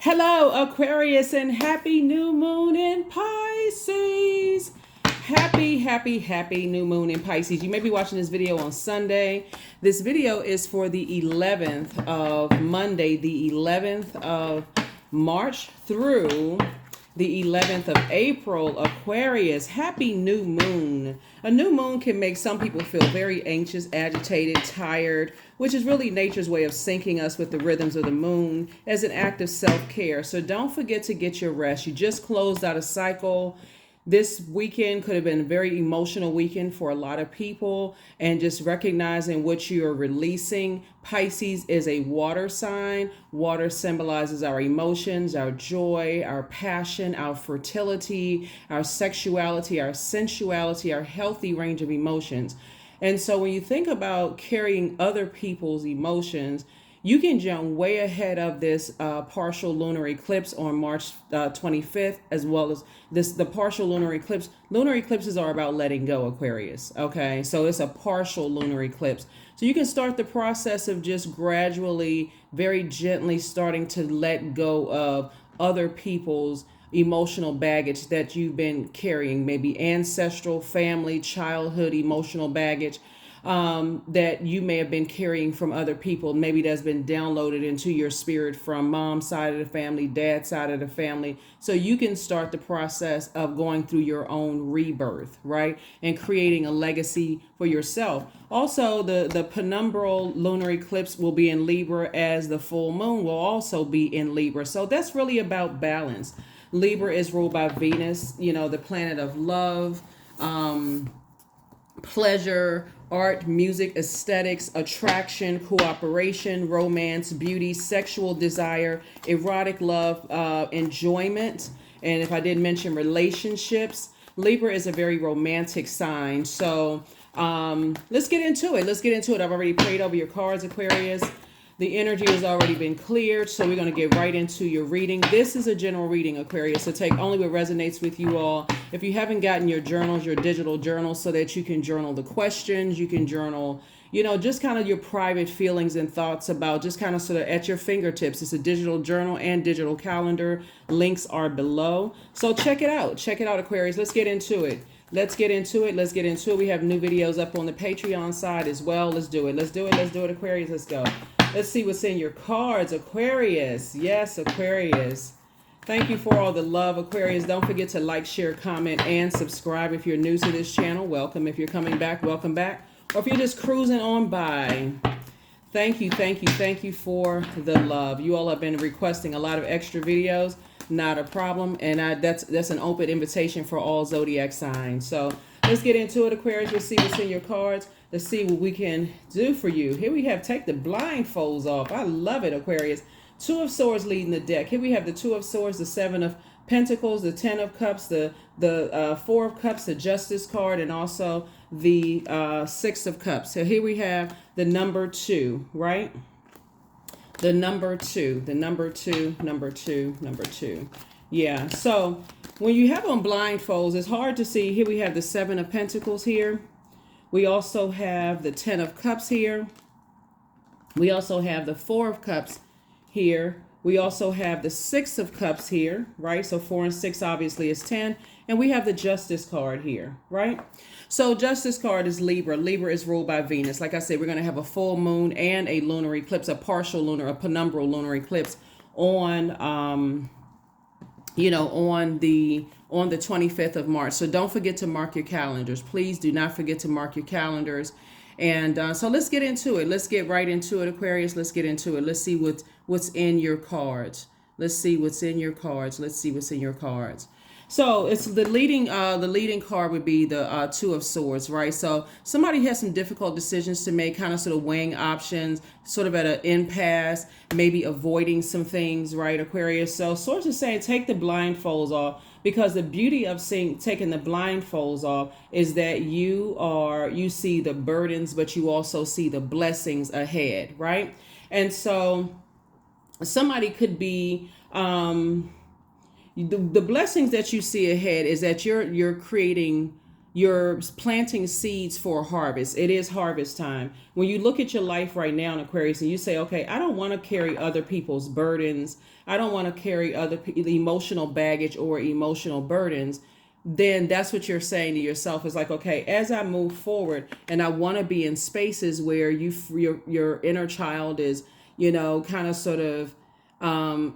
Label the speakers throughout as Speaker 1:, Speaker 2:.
Speaker 1: Hello, Aquarius, and happy new moon in Pisces. Happy new moon in Pisces. You may be watching this video on Sunday. This video is for the 11th of Monday, the 11th of March through the 11th of April. Aquarius, happy new moon. A new moon can make some people feel very anxious, agitated, tired, which is really nature's way of syncing us with the rhythms of the moon as an act of self-care. So don't forget to get your rest. You just closed out a cycle. This weekend could have been a very emotional weekend for a lot of people, and just recognizing what you are releasing. Pisces is a water sign. Water symbolizes our emotions, our joy, our passion, our fertility, our sexuality, our sensuality, our healthy range of emotions. And so when you think about carrying other people's emotions, you can jump way ahead of this partial lunar eclipse on March 25th, as well as the partial lunar eclipse. Lunar eclipses are about letting go, Aquarius. Okay, so it's a partial lunar eclipse. So you can start the process of just gradually, very gently starting to let go of other people's emotional baggage that you've been carrying, maybe ancestral, family, childhood emotional baggage that you may have been carrying from other people. Maybe that's been downloaded into your spirit from mom's side of the family, dad's side of the family. So you can start the process of going through your own rebirth, right? And creating a legacy for yourself. Also, the penumbral lunar eclipse will be in Libra, as the full moon will also be in Libra. So that's really about balance. Libra is ruled by Venus, the planet of love, pleasure, art, music, aesthetics, attraction, cooperation, romance, beauty, sexual desire, erotic love, enjoyment. And if I didn't mention relationships, Libra is a very romantic sign. So let's get into it. I've already prayed over your cards, Aquarius. The energy has already been cleared, so we're going to get right into your reading. This is a general reading, Aquarius, so take only what resonates with you all. If you haven't gotten your journals, your digital journals, so that you can journal the questions, you can journal, just kind of your private feelings and thoughts about, just kind of sort of at your fingertips. It's a digital journal and digital calendar. Links are below. So check it out, Aquarius. Let's get into it. Let's get into it. We have new videos up on the Patreon side as well. Let's do it, Aquarius. Let's go. Let's see what's in your cards, Aquarius. Yes, Aquarius. Thank you for all the love, Aquarius. Don't forget to like, share, comment, and subscribe if you're new to this channel. Welcome. If you're coming back, welcome back. Or if you're just cruising on by, thank you for the love. You all have been requesting a lot of extra videos. Not a problem. And that's an open invitation for all Zodiac signs. So let's get into it, Aquarius. Let's see what's in your cards. Let's see what we can do for you. Here we have take the blindfolds off. I love it, Aquarius. Two of Swords leading the deck. Here we have the Two of Swords, the Seven of Pentacles, the Ten of Cups, the Four of Cups, the Justice card, and also the Six of Cups. So here we have the number 2, right? The number two. Yeah, so when you have on blindfolds, it's hard to see. Here we have the Seven of Pentacles here. We also have the Ten of Cups here. We also have the Four of Cups here. We also have the Six of Cups here, right? So 4 and 6 obviously is 10. And we have the Justice card here, right? So Justice card is Libra. Libra is ruled by Venus. Like I said, we're going to have a full moon and a lunar eclipse, a partial lunar, a penumbral lunar eclipse on on the 25th of March. So don't forget to mark your calendars. Please do not forget to mark your calendars. And so let's get into it. Let's get right into it, Aquarius. Let's get into it. Let's see what's in your cards. So it's the leading card would be the Two of Swords, right? So somebody has some difficult decisions to make, kind of sort of weighing options, sort of at an impasse, maybe avoiding some things, right, Aquarius? So Swords is saying take the blindfolds off, because the beauty of taking the blindfolds off is that you see the burdens, but you also see the blessings ahead, right? And so somebody could be the blessings that you see ahead is that you're creating you're planting seeds for harvest. It is harvest time. When you look at your life right now in Aquarius and you say, okay, I don't want to carry other people's burdens. I don't want to carry the emotional baggage or emotional burdens. Then that's what you're saying to yourself is like, okay, as I move forward and I want to be in spaces where your inner child is, kind of sort of,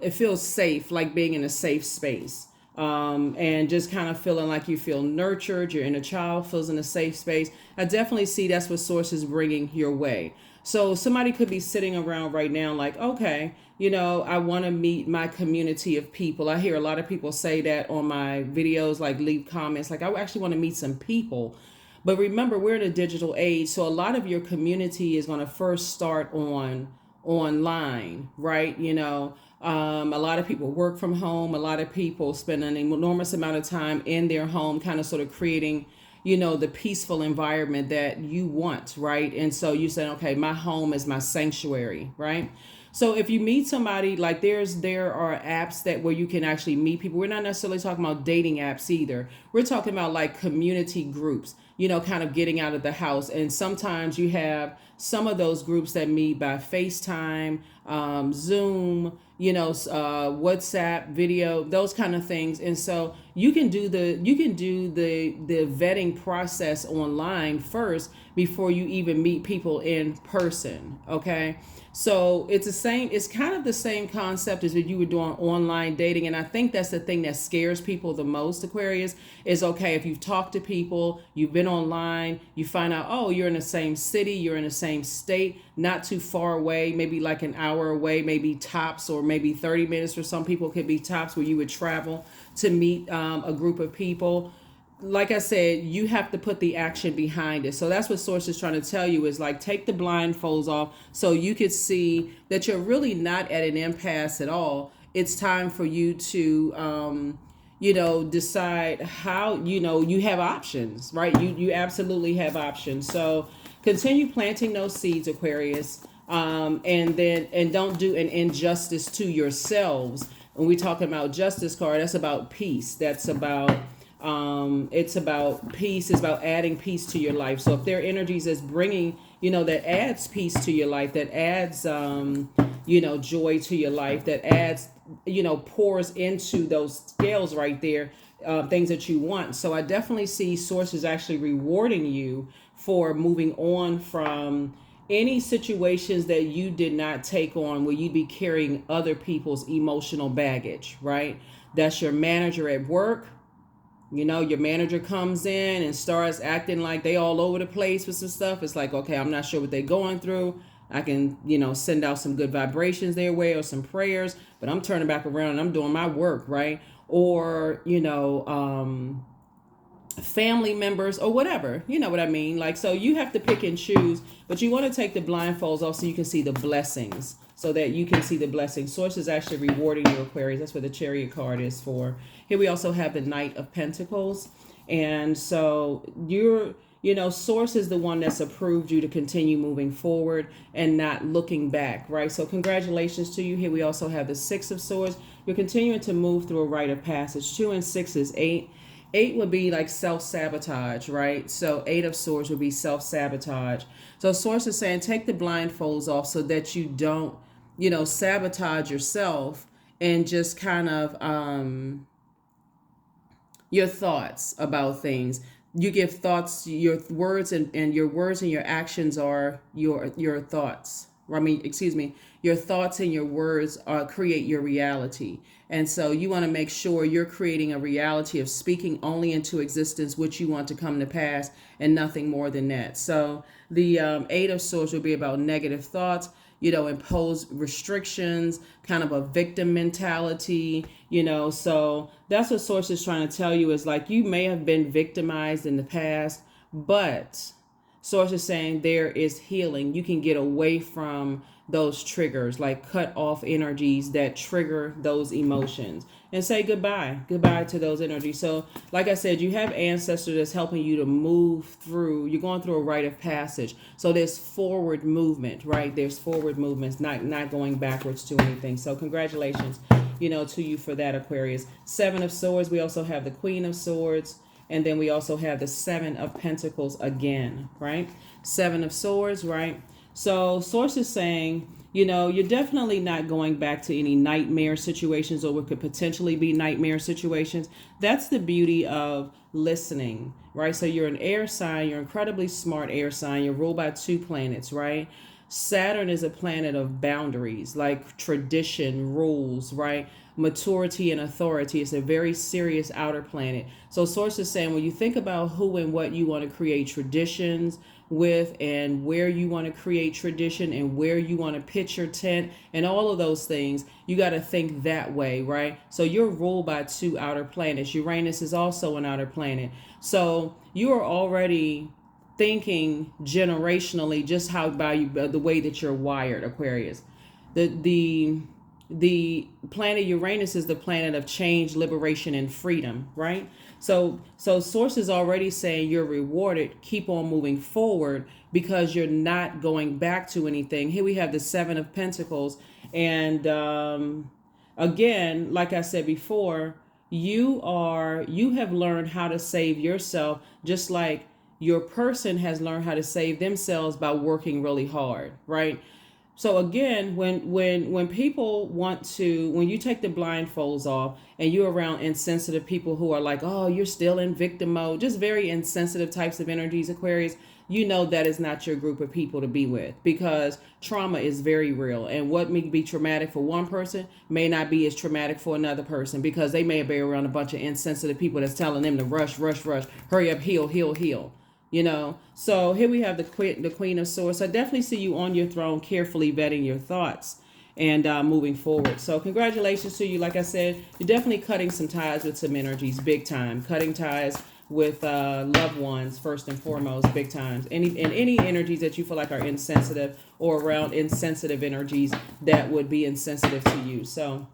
Speaker 1: it feels safe, like being in a safe space. And just kind of feeling like you feel nurtured, your inner child feels in a safe space. I definitely see that's what Source is bringing your way. So somebody could be sitting around right now like, okay, I want to meet my community of people. I hear a lot of people say that on my videos, like leave comments, like I actually want to meet some people. But remember, we're in a digital age, so a lot of your community is going to first start online, right? A lot of people work from home. A lot of people spend an enormous amount of time in their home, kind of sort of creating, the peaceful environment that you want, right? And so you say, okay, my home is my sanctuary, right? So if you meet somebody, like there are apps that where you can actually meet people. We're not necessarily talking about dating apps either. We're talking about like community groups, kind of getting out of the house. And sometimes you have some of those groups that meet by FaceTime, Zoom, WhatsApp video, those kind of things. And so you can do the vetting process online first before you even meet people in person. Okay. So it's kind of the same concept as if you were doing online dating. And I think that's the thing that scares people the most, Aquarius, is okay, if you've talked to people, you've been online, you find out, oh, you're in the same city, you're in the same state, not too far away, maybe like an hour away, maybe tops, or maybe 30 minutes for some people could be tops where you would travel to meet a group of people. Like I said, you have to put the action behind it. So that's what Source is trying to tell you is like take the blindfolds off so you could see that you're really not at an impasse at all. It's time for you to, decide how, you have options, right? You absolutely have options. So continue planting those seeds, Aquarius, and don't do an injustice to yourselves. When we talking about justice card, that's about peace. That's about it's about peace. It's about adding peace to your life. So if there are energies that's bringing, that adds peace to your life, that adds, joy to your life, that adds, pours into those scales right there, things that you want. So I definitely see Source is actually rewarding you for moving on from any situations that you did not take on where you'd be carrying other people's emotional baggage, right? That's your manager at work. Your manager comes in and starts acting like they all over the place with some stuff. It's like, okay, I'm not sure what they're going through. I can, send out some good vibrations their way or some prayers, but I'm turning back around and I'm doing my work, right? Or, family members or whatever, you know what I mean? Like, so you have to pick and choose, but you want to take the blindfolds off so you can see the blessings, so that you can see the blessings. Source is actually rewarding you, Aquarius. That's what the Chariot card is for. Here we also have the Knight of Pentacles. And so Source is the one that's approved you to continue moving forward and not looking back, right? So congratulations to you. Here we also have the Six of Swords. You're continuing to move through a rite of passage. 2 and 6 is 8. 8 would be like self-sabotage, right? So 8 of Swords would be self-sabotage. So Source is saying take the blindfolds off so that you don't, sabotage yourself and just kind of your thoughts about things. You give thoughts, your words and your words and your actions are your thoughts. Your thoughts and your words create your reality. And so you want to make sure you're creating a reality of speaking only into existence what you want to come to pass and nothing more than that. So the 8 of Swords will be about negative thoughts, impose restrictions, kind of a victim mentality, so that's what Source is trying to tell you is like you may have been victimized in the past, but Source is saying there is healing. You can get away from those triggers, like cut off energies that trigger those emotions and say goodbye to those energies. So like I said, you have ancestors that's helping you to move through. You're going through a rite of passage. So there's forward movement, right? There's forward movements, not going backwards to anything. So congratulations, to you for that, Aquarius. 7 of Swords. We also have the Queen of Swords. And then we also have the Seven of Pentacles again, right? Seven of Swords, right? So Source is saying, you know, you're definitely not going back to any nightmare situations, or what could potentially be nightmare situations. That's the beauty of listening, right? So you're an air sign, you're incredibly smart air sign, you're ruled by two planets, right? Saturn is a planet of boundaries, like tradition, rules, right? Maturity and authority. It's a very serious outer planet. So Source is saying, when you think about who and what you want to create traditions with, and where you want to create tradition, and where you want to pitch your tent, and all of those things, you got to think that way, right? So you're ruled by two outer planets. Uranus is also an outer planet. So you are already thinking generationally, just how by the way that you're wired, Aquarius. The planet Uranus is the planet of change, liberation, and freedom, right? So Source is already saying you're rewarded. Keep on moving forward, because you're not going back to anything. Here we have the Seven of Pentacles, and again, like I said before, you have learned how to save yourself, just like your person has learned how to save themselves by working really hard, right? So again, when people want to, when you take the blindfolds off and you're around insensitive people who are like, oh, you're still in victim mode, just very insensitive types of energies, Aquarius, you know that is not your group of people to be with, because trauma is very real. And what may be traumatic for one person may not be as traumatic for another person, because they may be around a bunch of insensitive people that's telling them to rush, hurry up, heal. You know, so here we have the Queen of Swords. I definitely see you on your throne, carefully vetting your thoughts and moving forward. So congratulations to you. Like I said, you're definitely cutting some ties with some energies, big time. Cutting ties with loved ones, first and foremost, big times. Any energies that you feel like are insensitive, or around insensitive energies that would be insensitive to you. So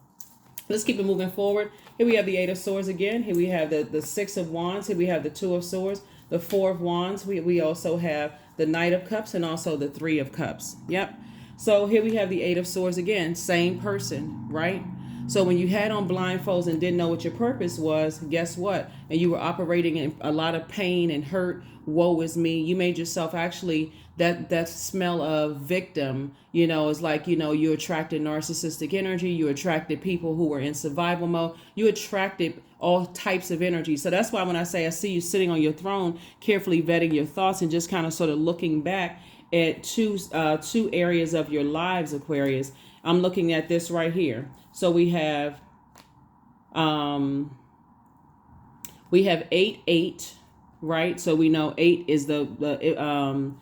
Speaker 1: let's keep it moving forward. Here we have the Eight of Swords again. Here we have the Six of Wands. Here we have the Two of Swords. The Four of Wands. We also have the Knight of Cups, and also the Three of Cups. Yep. So here we have the Eight of Swords again. Same person, right? So when you had on blindfolds and didn't know what your purpose was, guess what? And you were operating in a lot of pain and hurt. Woe is me. You made yourself actually, that smell of victim, you know, is like, you know, you attracted narcissistic energy. You attracted people who were in survival mode. You attracted all types of energy. So that's why when I say I see you sitting on your throne, carefully vetting your thoughts and just kind of sort of looking back at two areas of your lives, Aquarius. I'm looking at this right here. So we have 8, right? So we know 8 is the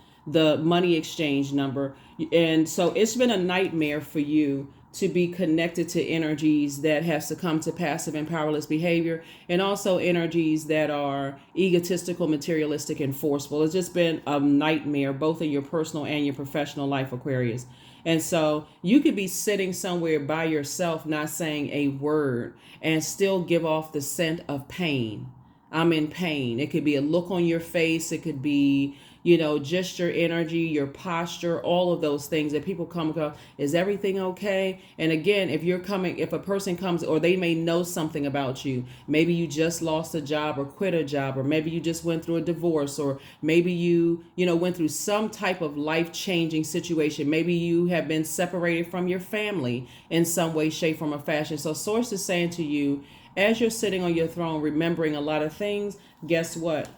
Speaker 1: money exchange number, and so it's been a nightmare for you to be connected to energies that have succumbed to passive and powerless behavior, and also energies that are egotistical, materialistic, and forceful. It's just been a nightmare, both in your personal and your professional life, Aquarius. And so you could be sitting somewhere by yourself, not saying a word, and still give off the scent of pain. I'm in pain. It could be a look on your face. It could be, you know, just your energy, your posture, all of those things that people come across. Is everything okay? And again, if a person comes, or they may know something about you, maybe you just lost a job or quit a job, or maybe you just went through a divorce, or maybe you went through some type of life-changing situation. Maybe you have been separated from your family in some way, shape, form, or fashion. So Source is saying to you, as you're sitting on your throne, remembering a lot of things, guess what?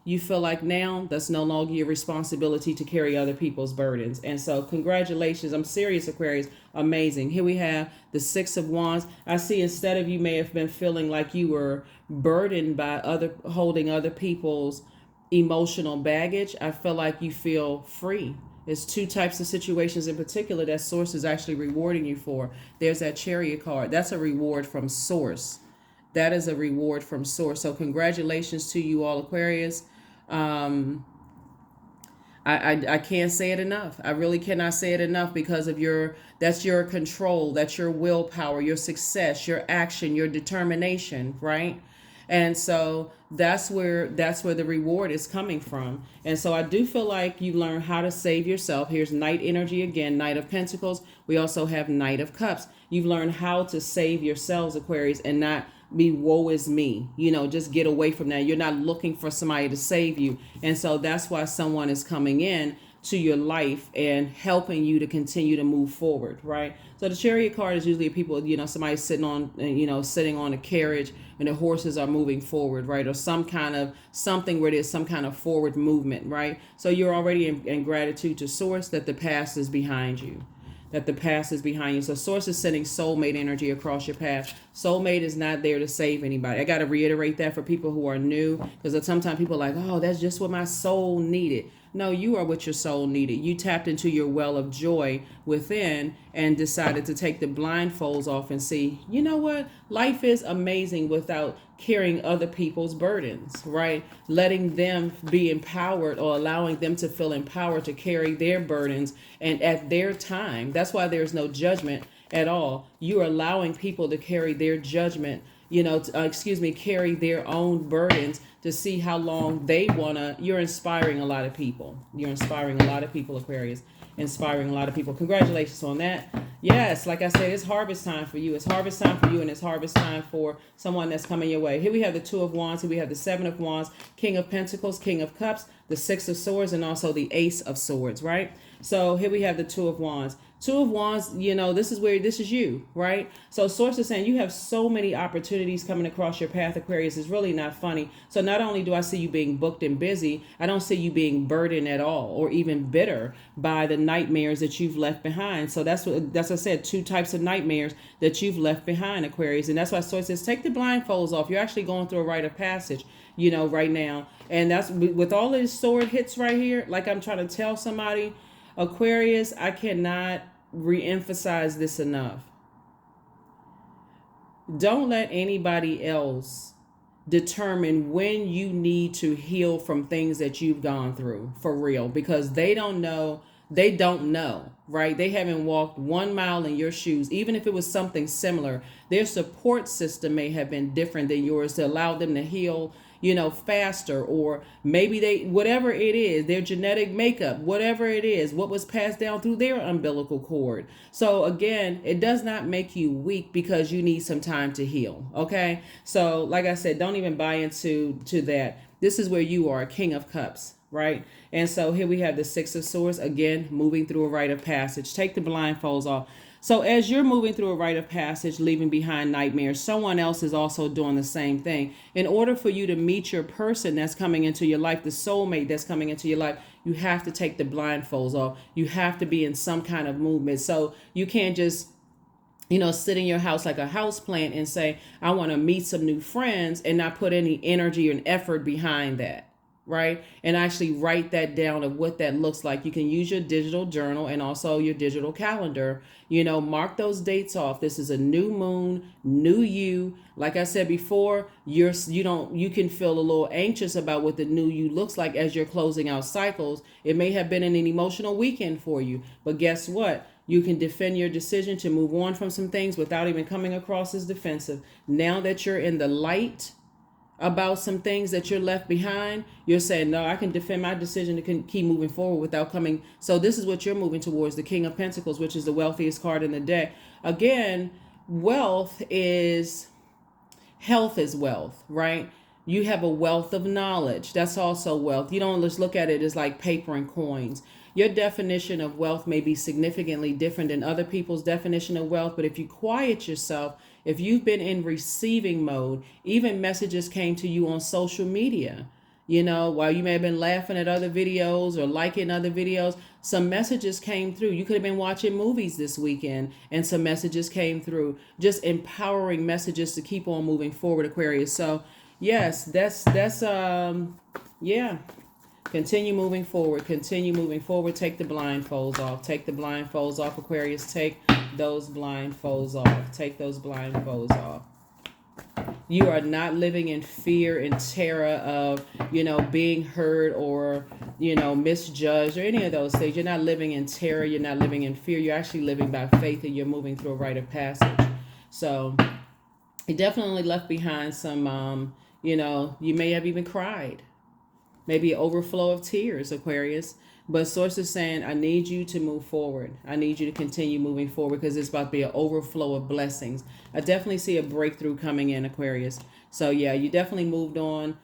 Speaker 1: You feel like now that's no longer your responsibility to carry other people's burdens. And so congratulations. I'm serious, Aquarius. Amazing. Here we have the Six of Wands. I see, instead of, you may have been feeling like you were burdened by holding other people's emotional baggage, I feel like you feel free. There's two types of situations in particular that Source is actually rewarding you for. There's that Chariot card. That's a reward from Source. That is a reward from Source. So congratulations to you all, Aquarius. I can't say it enough. I really cannot say it enough, because of that's your control, that's your willpower, your success, your action, your determination, right? And so that's where the reward is coming from. And so I do feel like you learn how to save yourself. Here's Knight energy again, Knight of Pentacles. We also have Knight of Cups. You've learned how to save yourselves, Aquarius, and not be woe is me, just get away from that. You're not looking for somebody to save you. And so that's why someone is coming in to your life and helping you to continue to move forward, right? So the Chariot card is usually people, somebody sitting on a carriage and the horses are moving forward, right? Or some kind of something where there's some kind of forward movement, right? So you're already in gratitude to Source that the past is behind you. That the past is behind you. So Source is sending soulmate energy across your path. Soulmate is not there to save anybody. I got to reiterate that for people who are new, because sometimes people are like, oh, that's just what my soul needed. No, you are what your soul needed. You tapped into your well of joy within and decided to take the blindfolds off and see, you know what? Life is amazing without carrying other people's burdens, right? Letting them be empowered or allowing them to feel empowered to carry their burdens and at their time. That's why there's no judgment at all. You're allowing people to carry their judgment, carry their own burdens to see how long they you're inspiring a lot of people. You're inspiring a lot of people, Aquarius. Inspiring a lot of people. Congratulations on that. Yes, like I said, it's harvest time for you. It's harvest time for you, and it's harvest time for someone that's coming your way. Here we have the Two of Wands. Here we have the Seven of Wands, King of Pentacles, King of Cups, the Six of Swords, and also the Ace of Swords, right? So here we have the Two of Wands. Two of Wands, this is you, right? So Source is saying you have so many opportunities coming across your path, Aquarius. It's really not funny. So not only do I see you being booked and busy, I don't see you being burdened at all or even bitter by the nightmares that you've left behind. So that's what I said, two types of nightmares that you've left behind, Aquarius. And that's why Source says take the blindfolds off. You're actually going through a rite of passage, right now. And that's with all of these sword hits right here, like I'm trying to tell somebody, Aquarius, I cannot reemphasize this enough. Don't let anybody else determine when you need to heal from things that you've gone through, for real, because they don't know, right? They haven't walked 1 mile in your shoes. Even if it was something similar, their support system may have been different than yours to allow them to heal faster, or maybe whatever it is, their genetic makeup, whatever it is, what was passed down through their umbilical cord. So again, it does not make you weak because you need some time to heal. Okay. So like I said, don't even buy into that. This is where you are, King of Cups, right? And so here we have the Six of Swords, again, moving through a rite of passage. Take the blindfolds off. So as you're moving through a rite of passage, leaving behind nightmares, someone else is also doing the same thing. In order for you to meet your person that's coming into your life, the soulmate that's coming into your life, you have to take the blindfolds off. You have to be in some kind of movement. So you can't just sit in your house like a house plant and say, I want to meet some new friends and not put any energy and effort behind that. Right? And actually write that down of what that looks like. You can use your digital journal and also your digital calendar, mark those dates off. This is a new moon, new you. Like I said before, you can feel a little anxious about what the new you looks like as you're closing out cycles. It may have been an emotional weekend for you, but guess what? You can defend your decision to move on from some things without even coming across as defensive. Now that you're in the light about some things that you're left behind, you're saying, no, I can defend my decision to keep moving forward without coming. So this is what you're moving towards, the King of Pentacles, which is the wealthiest card in the deck. Again, health is wealth, right? You have a wealth of knowledge. That's also wealth. You don't just look at it as like paper and coins. Your definition of wealth may be significantly different than other people's definition of wealth, but if you quiet yourself, if you've been in receiving mode, even messages came to you on social media, while you may have been laughing at other videos or liking other videos, some messages came through. You could have been watching movies this weekend and some messages came through, just empowering messages to keep on moving forward, Aquarius. So yes, that's yeah. Continue moving forward. Continue moving forward. Take the blindfolds off. Take the blindfolds off, Aquarius. Take those blindfolds off. Take those blindfolds off. You are not living in fear and terror of, being hurt or, misjudged or any of those things. You're not living in terror. You're not living in fear. You're actually living by faith and you're moving through a rite of passage. So you definitely left behind some, you may have even cried. Maybe an overflow of tears, Aquarius. But source is saying, I need you to move forward. I need you to continue moving forward because it's about to be an overflow of blessings. I definitely see a breakthrough coming in, Aquarius. So yeah, you definitely moved on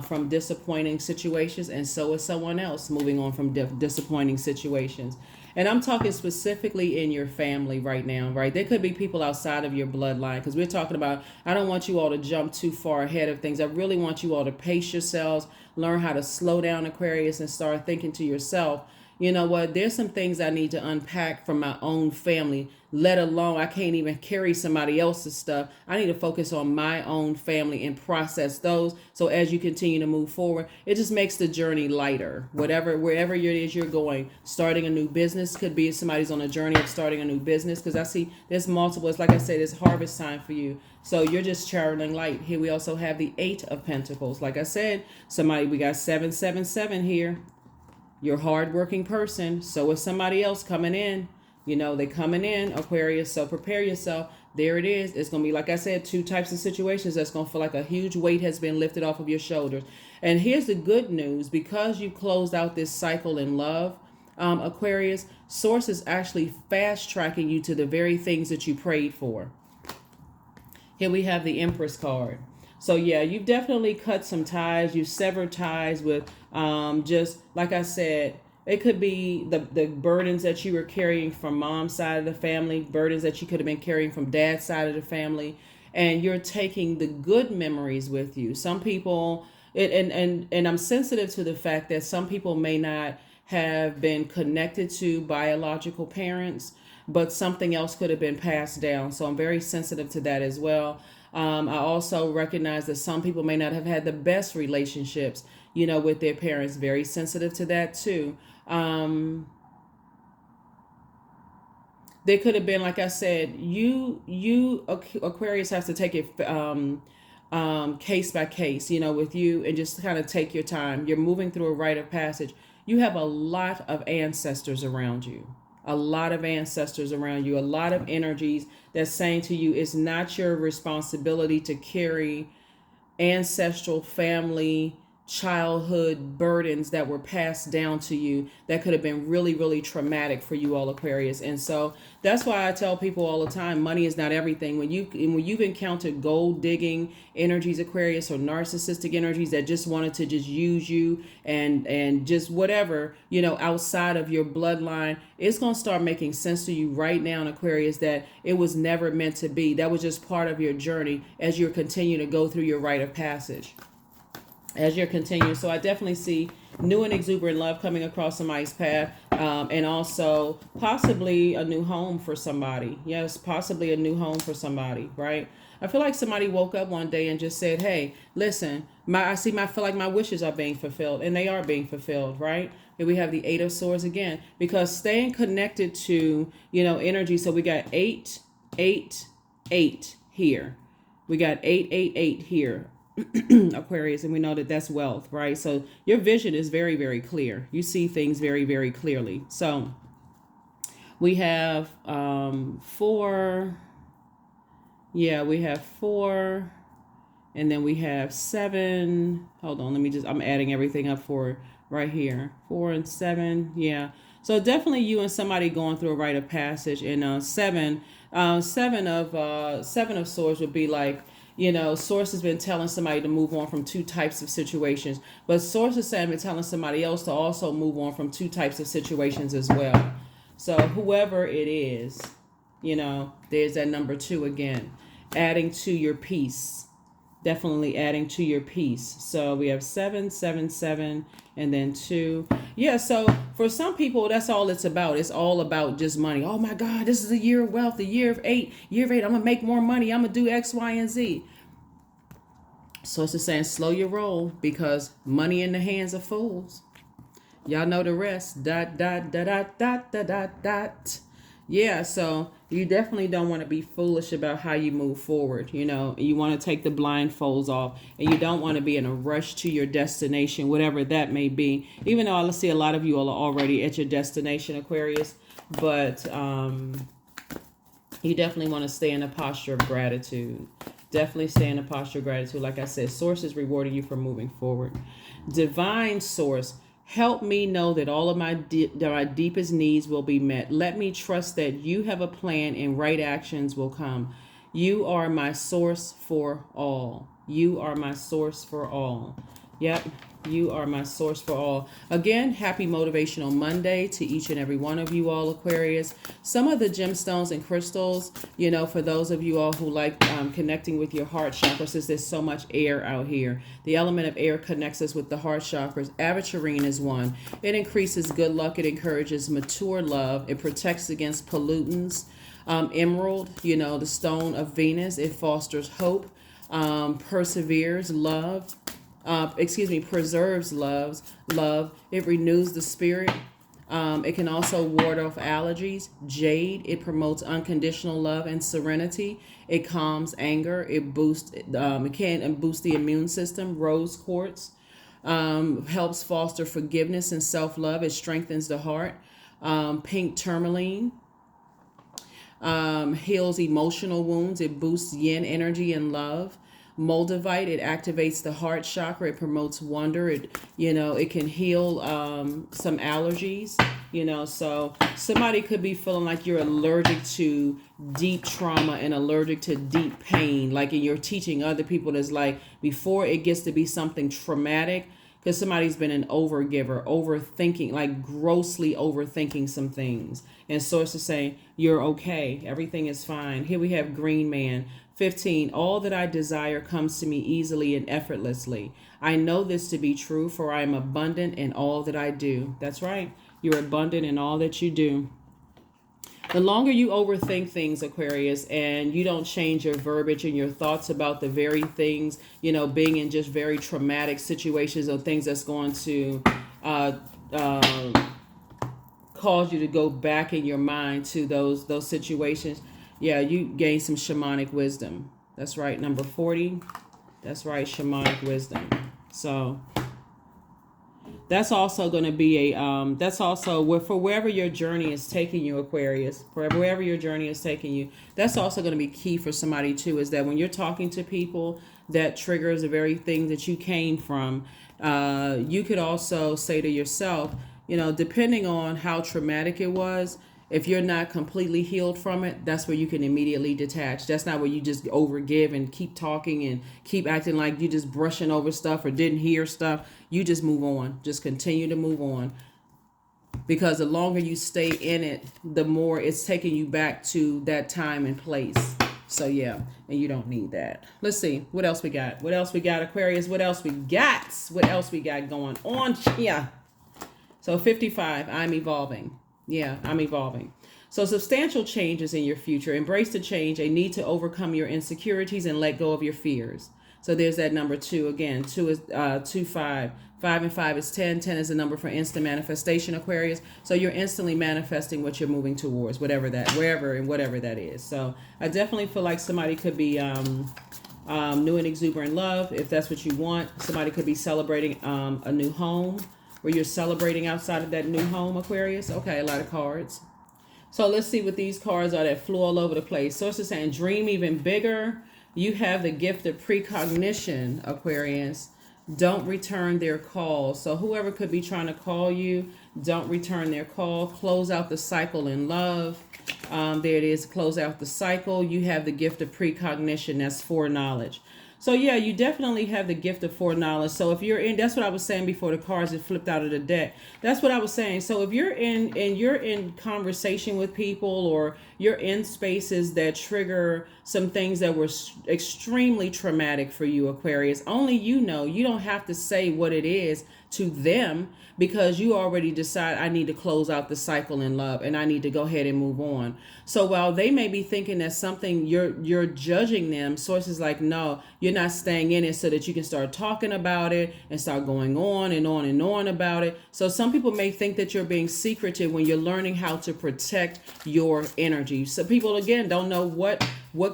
Speaker 1: from disappointing situations, and so is someone else moving on from disappointing situations. And I'm talking specifically in your family right now, right? There could be people outside of your bloodline because we're talking about, I don't want you all to jump too far ahead of things. I really want you all to pace yourselves, learn how to slow down, Aquarius, and start thinking to yourself, you know what, there's some things I need to unpack from my own family, let alone I can't even carry somebody else's stuff. I need to focus on my own family and process those. So as you continue to move forward, it just makes the journey lighter. Wherever it is you're going, starting a new business could be somebody's on a journey of starting a new business, because I see there's multiple. It's like I said, it's harvest time for you. So you're just traveling light. Here we also have the 8 of Pentacles. Like I said, we got 777 here. You're a hardworking person. So is somebody else coming in. You know, they coming in, Aquarius. So prepare yourself. There it is. It's going to be, like I said, 2 types of situations that's going to feel like a huge weight has been lifted off of your shoulders. And here's the good news. Because you closed out this cycle in love, Aquarius, Source is actually fast tracking you to the very things that you prayed for. Here we have the Empress card. So yeah, you've definitely cut some ties. You've severed ties with just like I said, it could be the burdens that you were carrying from mom's side of the family, burdens that you could have been carrying from dad's side of the family, and you're taking the good memories with you. Some people, and I'm sensitive to the fact that some people may not have been connected to biological parents, but something else could have been passed down. So I'm very sensitive to that as well. I also recognize that some people may not have had the best relationships, you know, with their parents. Very sensitive to that too. There could have been, like I said, you Aquarius has to take it case by case, you know, with you, and just kind of take your time. You're moving through a rite of passage. You have a lot of ancestors around you. A lot of ancestors around you, a lot of energies that's saying to you, it's not your responsibility to carry ancestral family childhood burdens that were passed down to you that could have been really, really traumatic for you all, Aquarius. And so that's why I tell people all the time, money is not everything. When you've encountered gold digging energies, Aquarius, or narcissistic energies that just wanted to just use you and just whatever, you know, outside of your bloodline, it's going to start making sense to you right now in Aquarius that it was never meant to be. That was just part of your journey as you continue to go through your rite of passage. As you're continuing. So I definitely see new and exuberant love coming across somebody's path, and also possibly a new home for somebody. Yes, possibly a new home for somebody, right? I feel like somebody woke up one day and just said, hey, listen, I feel like my wishes are being fulfilled, and they are being fulfilled, right? Here we have the 8 of Swords again, because staying connected to, you know, energy. So we got 8, 8, 8 here. We got 8, 8, 8 here. Aquarius, and we know that that's wealth, right? So your vision is very, very clear. You see things very, very clearly. So we have 4. Yeah, we have 4, and then we have 7. Hold on, I'm adding everything up for right here. 4 and 7. Yeah. So definitely you and somebody going through a rite of passage. And 7 of Swords would be like, you know, Source has been telling somebody to move on from 2 types of situations, but Source is saying been telling somebody else to also move on from 2 types of situations as well. So whoever it is, you know, there's that number 2 again, adding to your peace. Definitely adding to your peace. So we have 7, 7, 7, and then 2. Yeah, so for some people, that's all it's about. It's all about just money. Oh my God, this is a year of wealth, the year of 8. Year of 8, I'm going to make more money. I'm going to do X, Y, and Z. So it's just saying, slow your roll, because money in the hands of fools. Y'all know the rest. Dot, dot, dot, dot, dot, dot, dot, dot. Yeah, so you definitely don't want to be foolish about how you move forward. You know, you want to take the blindfolds off, and you don't want to be in a rush to your destination, whatever that may be. Even though I see a lot of you all are already at your destination, Aquarius, but you definitely want to stay in a posture of gratitude. Definitely stay in a posture of gratitude. Like I said, Source is rewarding you for moving forward. Divine Source Help me know that all of my deepest needs will be met. Let me trust that you have a plan and right actions will come. You are my source for all. You are my source for all. Yep. You are my source for all. Again, happy Motivational Monday to each and every one of you all, Aquarius. Some of the gemstones and crystals, for those of you all who like connecting with your heart chakra, since there's so much air out here, the element of air connects us with the heart chakras. Aventurine is one. It increases good luck. It encourages mature love. It protects against pollutants. Emerald, the stone of Venus, it fosters hope, perseveres love. Preserves love. It renews the spirit. It can also ward off allergies. Jade, it promotes unconditional love and serenity. It calms anger. It can boost the immune system. Rose quartz helps foster forgiveness and self-love. It strengthens the heart. Pink tourmaline heals emotional wounds. It boosts yin energy and love. Moldavite, it activates the heart chakra. It promotes wonder. It can heal some allergies. So somebody could be feeling like you're allergic to deep trauma and allergic to deep pain. Like, and you're teaching other people that's like, before it gets to be something traumatic, because somebody's been an overgiver, overthinking, like grossly overthinking some things. And source is saying, you're okay. Everything is fine. Here we have Green Man. 15, all that I desire comes to me easily and effortlessly. I know this to be true, for I am abundant in all that I do. That's right. You're abundant in all that you do. The longer you overthink things, Aquarius, and you don't change your verbiage and your thoughts about the very things, being in just very traumatic situations or things that's going to cause you to go back in your mind to those situations. Yeah, you gain some shamanic wisdom. That's right, number 40. That's right, shamanic wisdom. So that's also going to be that's also for wherever your journey is taking you, Aquarius, wherever your journey is taking you, that's also going to be key for somebody too, is that when you're talking to people that triggers the very thing that you came from, you could also say to yourself, depending on how traumatic it was, if you're not completely healed from it, that's where you can immediately detach. That's not where you just overgive and keep talking and keep acting like you just brushing over stuff or didn't hear stuff. You just move on. Just continue to move on. Because the longer you stay in it, the more it's taking you back to that time and place. So yeah, and you don't need that. Let's see. What else we got? What else we got, Aquarius? What else we got? What else we got going on? Yeah. So 55, I'm evolving. Yeah, I'm evolving. So substantial changes in your future. Embrace the change, a need to overcome your insecurities and let go of your fears. So there's that number 2 again. 2 is 2, 5. 5 and 5 is 10. 10 is the number for instant manifestation, Aquarius. So you're instantly manifesting what you're moving towards, whatever that is. So I definitely feel like somebody could be new and exuberant love, if that's what you want. Somebody could be celebrating a new home, where you're celebrating outside of that new home, Aquarius. Okay, a lot of cards. So let's see what these cards are that flew all over the place. Source is saying, dream even bigger. You have the gift of precognition, Aquarius. Don't return their call. So whoever could be trying to call you, don't return their call. Close out the cycle in love. There it is. Close out the cycle. You have the gift of precognition. That's foreknowledge. So yeah, you definitely have the gift of foreknowledge. So if you're in, that's what I was saying before the cards had flipped out of the deck. That's what I was saying. So if you're in, and you're in conversation with people, or you're in spaces that trigger some things that were extremely traumatic for you, Aquarius, only you know. You don't have to say what it is to them, because you already decide, I need to close out the cycle in love and I need to go ahead and move on. So while they may be thinking that something you're judging them, sources like, no, you're not staying in it so that you can start talking about it and start going on and on and on about it. So some people may think that you're being secretive when you're learning how to protect your energy. So people, again, don't know what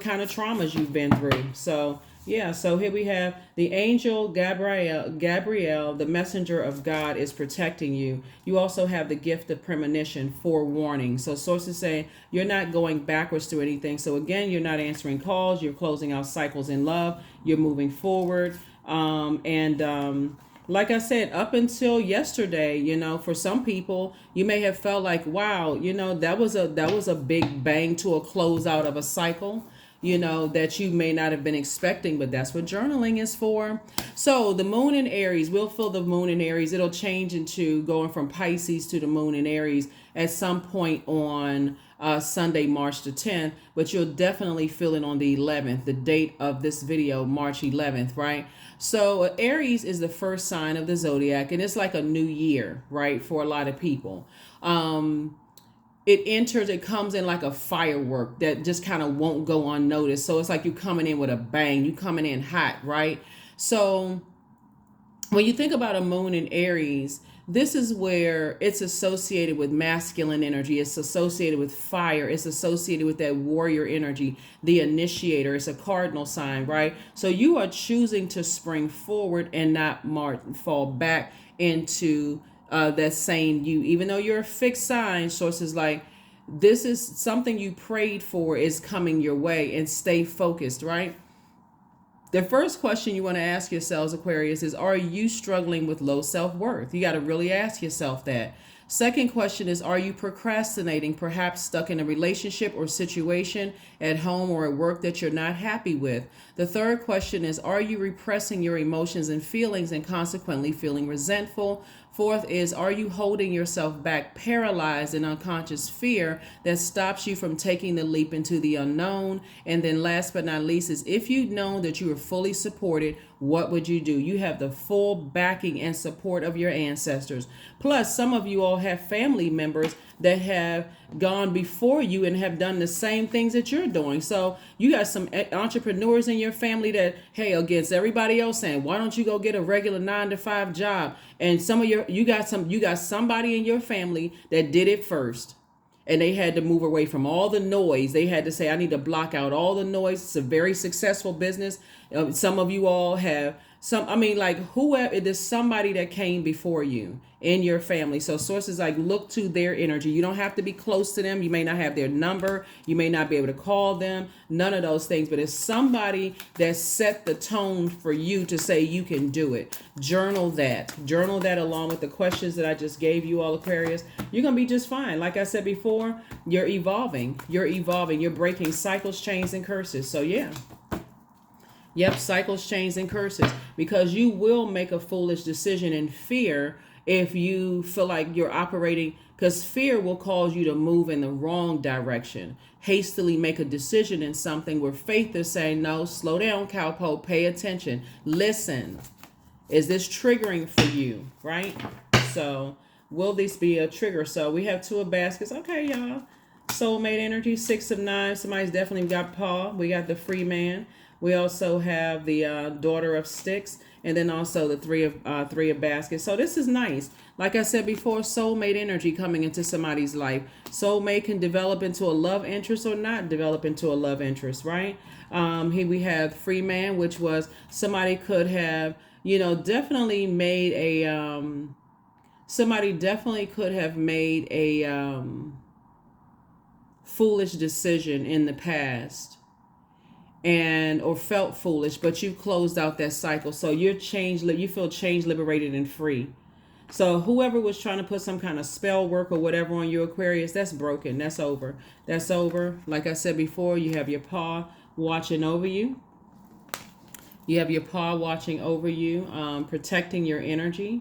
Speaker 1: kind of traumas you've been through. So yeah, so here we have the angel Gabriel, the messenger of God, is protecting you. You also have the gift of premonition, forewarning. So sources say you're not going backwards to anything. So again, you're not answering calls. You're closing out cycles in love. You're moving forward. like I said, up until yesterday, for some people, you may have felt like, wow, that was a big bang to a close out of a cycle, that you may not have been expecting, but that's what journaling is for. So the moon in Aries, we'll feel the moon in Aries. It'll change into going from Pisces to the moon in Aries at some point on Sunday, March the 10th, but you'll definitely feel it on the 11th, the date of this video, March 11th, right? So Aries is the first sign of the zodiac, and it's like a new year, right, for a lot of people. It comes in like a firework that just kind of won't go unnoticed. So it's like you coming in with a bang, you coming in hot, right? So when you think about a moon in Aries, this is where it's associated with masculine energy. It's associated with fire. It's associated with that warrior energy, the initiator. It's a cardinal sign, right? So you are choosing to spring forward and not fall back into that same you. Even though you're a fixed sign, sources like this is something you prayed for is coming your way, and stay focused, right? The first question you want to ask yourselves, Aquarius, is are you struggling with low self-worth? You got to really ask yourself that. Second question is, are you procrastinating, perhaps stuck in a relationship or situation at home or at work that you're not happy with? The third question is, are you repressing your emotions and feelings and consequently feeling resentful? Fourth is, are you holding yourself back, paralyzed in unconscious fear that stops you from taking the leap into the unknown? And then last but not least is, if you'd known that you were fully supported, what would you do? You have the full backing and support of your ancestors. Plus, some of you all have family members that have gone before you and have done the same things that you're doing. So you got some entrepreneurs in your family that, hey, against everybody else saying, why don't you go get a regular 9-to-5 job? And you got somebody in your family that did it first. And they had to move away from all the noise. They had to say, I need to block out all the noise. It's a very successful business. Some of you all have whoever, there's somebody that came before you in your family. So sources like look to their energy. You don't have to be close to them. You may not have their number. You may not be able to call them. None of those things. But it's somebody that set the tone for you to say you can do it. Journal that. Journal that along with the questions that I just gave you all, Aquarius. You're going to be just fine. Like I said before, you're evolving. You're evolving. You're breaking cycles, chains, and curses. So yeah. Yep, cycles, chains, and curses. Because you will make a foolish decision in fear if you feel like you're operating, because fear will cause you to move in the wrong direction. Hastily make a decision in something where faith is saying, no, slow down, cowpoke, pay attention. Listen, is this triggering for you, right? So will this be a trigger? So we have 2 of baskets. Okay, y'all. Soulmate energy, 6 of 9. Somebody's definitely got Paul. We got the free man. We also have the daughter of sticks, and then also the three of baskets. So this is nice. Like I said before, soulmate energy coming into somebody's life. Soulmate can develop into a love interest or not develop into a love interest, right? Here we have free man, which was somebody could have, definitely made a foolish decision in the past, and or felt foolish, but you closed out that cycle. So you feel changed, liberated, and free. So whoever was trying to put some kind of spell work or whatever on you, Aquarius, that's broken. That's over. That's over. Like I said before, you have your paw watching over you. You have your paw watching over you, protecting your energy.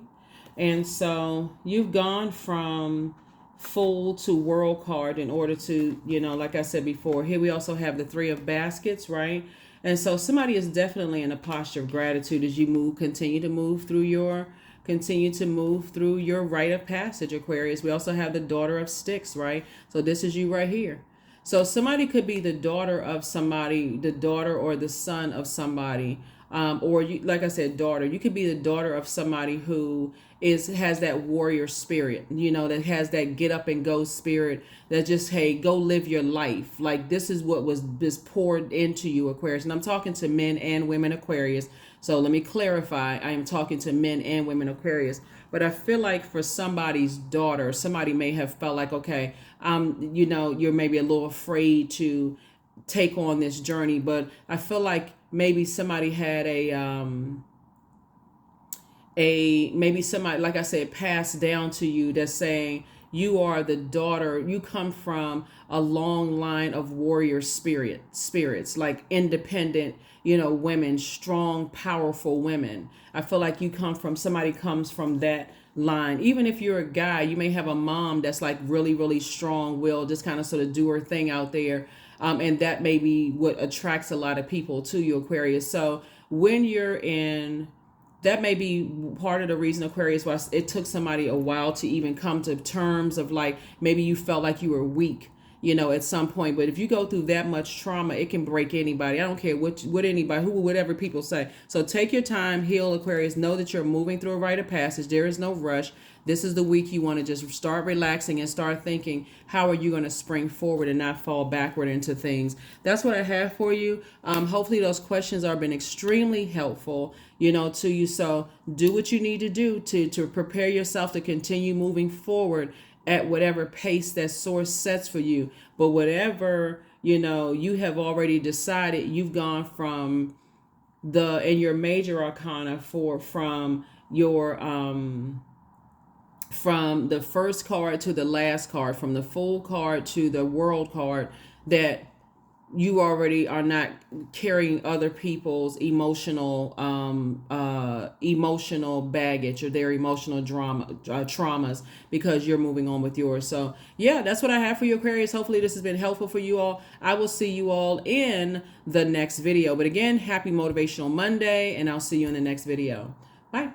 Speaker 1: And so you've gone from Fool to World card in order to, like I said before, here we also have the 3 of baskets, right? And so somebody is definitely in a posture of gratitude as you continue to move through your rite of passage, Aquarius. We also have the daughter of sticks, right? So this is you right here. So somebody could be the daughter of somebody, the daughter or the son of somebody. Or you, like I said, daughter. You could be the daughter of somebody who has that warrior spirit, that has that get up and go spirit, that just, hey, go live your life. Like this is what was poured into you, Aquarius. And I'm talking to men and women, Aquarius. So let me clarify. I am talking to men and women, Aquarius. But I feel like for somebody's daughter, somebody may have felt like, okay, you're maybe a little afraid to take on this journey. But I feel like maybe somebody had maybe somebody, like I said, passed down to you, that's saying you are the daughter, you come from a long line of warrior spirits, like independent, women, strong, powerful women. I feel like somebody comes from that line. Even if you're a guy, you may have a mom that's like really, really strong willed, just kind of sort of do her thing out there. And that may be what attracts a lot of people to you, Aquarius. So when you're in, that may be part of the reason, Aquarius, why it took somebody a while to even come to terms of, like, maybe you felt like you were weak, at some point. But if you go through that much trauma, it can break anybody. I don't care what anybody, whatever people say. So take your time, heal, Aquarius. Know that you're moving through a rite of passage. There is no rush. This is the week you want to just start relaxing and start thinking, how are you going to spring forward and not fall backward into things? That's what I have for you. Hopefully those questions have been extremely helpful, to you. So do what you need to do to prepare yourself to continue moving forward at whatever pace that source sets for you. But whatever, you have already decided, you've gone from in your major arcana from your, from the first card to the last card, from the Fool card to the World card, that you already are not carrying other people's emotional baggage or their emotional traumas, because you're moving on with yours. So yeah, that's what I have for you, Aquarius. Hopefully this has been helpful for you all. I will see you all in the next video. But again, happy Motivational Monday, and I'll see you in the next video. Bye.